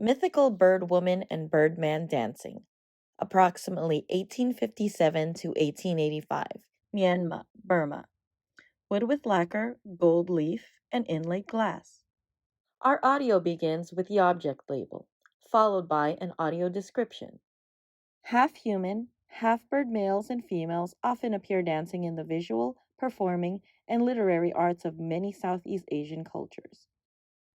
Mythical Bird-woman and Birdman dancing, approximately 1857 to 1885, Myanmar, Burma. Wood with lacquer, gold leaf, and inlaid glass. Our audio begins with the object label, followed by an audio description. Half human, half bird males and females often appear dancing in the visual, performing, and literary arts of many Southeast Asian cultures.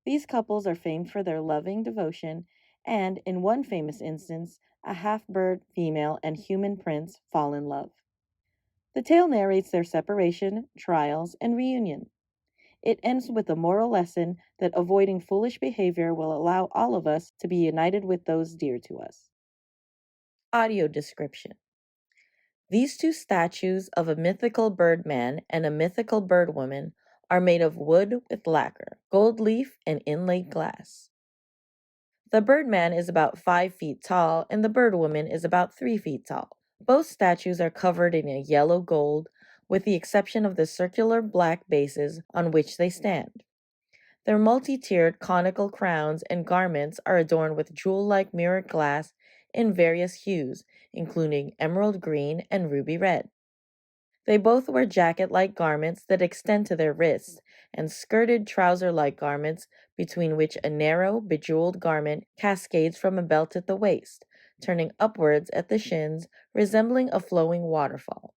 These couples are famed for their loving devotion, and in one famous instance, a half-bird female and human prince fall in love. The tale narrates their separation, trials, and reunion. It ends with a moral lesson that avoiding foolish behavior will allow all of us to be united with those dear to us. Audio description. These two statues of a mythical birdman and a mythical birdwoman are made of wood with lacquer, gold leaf, and inlaid glass. The birdman is about 5 feet tall and the birdwoman is about 3 feet tall. Both statues are covered in a yellow gold, with the exception of the circular black bases on which they stand. Their multi-tiered conical crowns and garments are adorned with jewel-like mirrored glass in various hues, including emerald green and ruby red. They both wear jacket-like garments that extend to their wrists and skirted trouser-like garments between which a narrow, bejeweled garment cascades from a belt at the waist, turning upwards at the shins, resembling a flowing waterfall.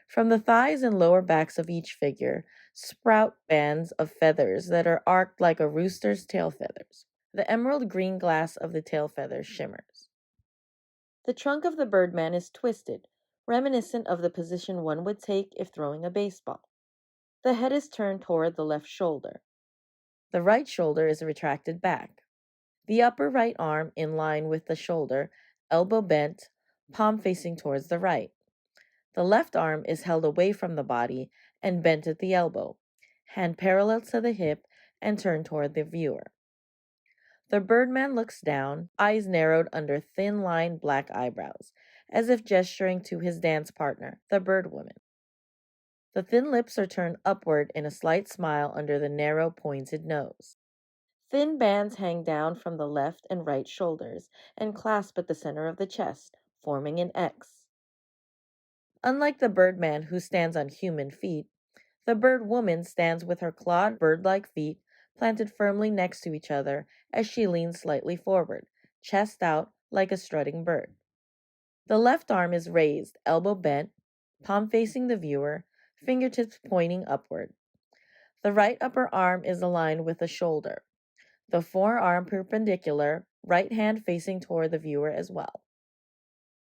From the thighs and lower backs of each figure sprout bands of feathers that are arched like a rooster's tail feathers. The emerald green glass of the tail feathers shimmers. The trunk of the birdman is twisted, reminiscent of the position one would take if throwing a baseball. The head is turned toward the left shoulder. The right shoulder is retracted back. The upper right arm in line with the shoulder, elbow bent, palm facing towards the right. The left arm is held away from the body and bent at the elbow, hand parallel to the hip and turned toward the viewer. The birdman looks down, eyes narrowed under thin-lined black eyebrows, as if gesturing to his dance partner, the birdwoman. The thin lips are turned upward in a slight smile under the narrow, pointed nose. Thin bands hang down from the left and right shoulders and clasp at the center of the chest, forming an X. Unlike the birdman who stands on human feet, the birdwoman stands with her clawed bird-like feet planted firmly next to each other as she leans slightly forward, chest out like a strutting bird. The left arm is raised, elbow bent, palm facing the viewer, fingertips pointing upward. The right upper arm is aligned with the shoulder, the forearm perpendicular, right hand facing toward the viewer as well.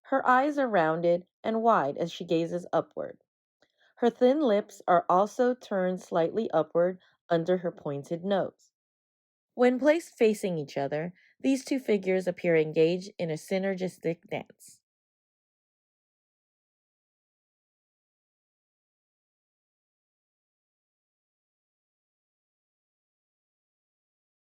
Her eyes are rounded and wide as she gazes upward. Her thin lips are also turned slightly upward under her pointed nose. When placed facing each other, these two figures appear engaged in a synergistic dance.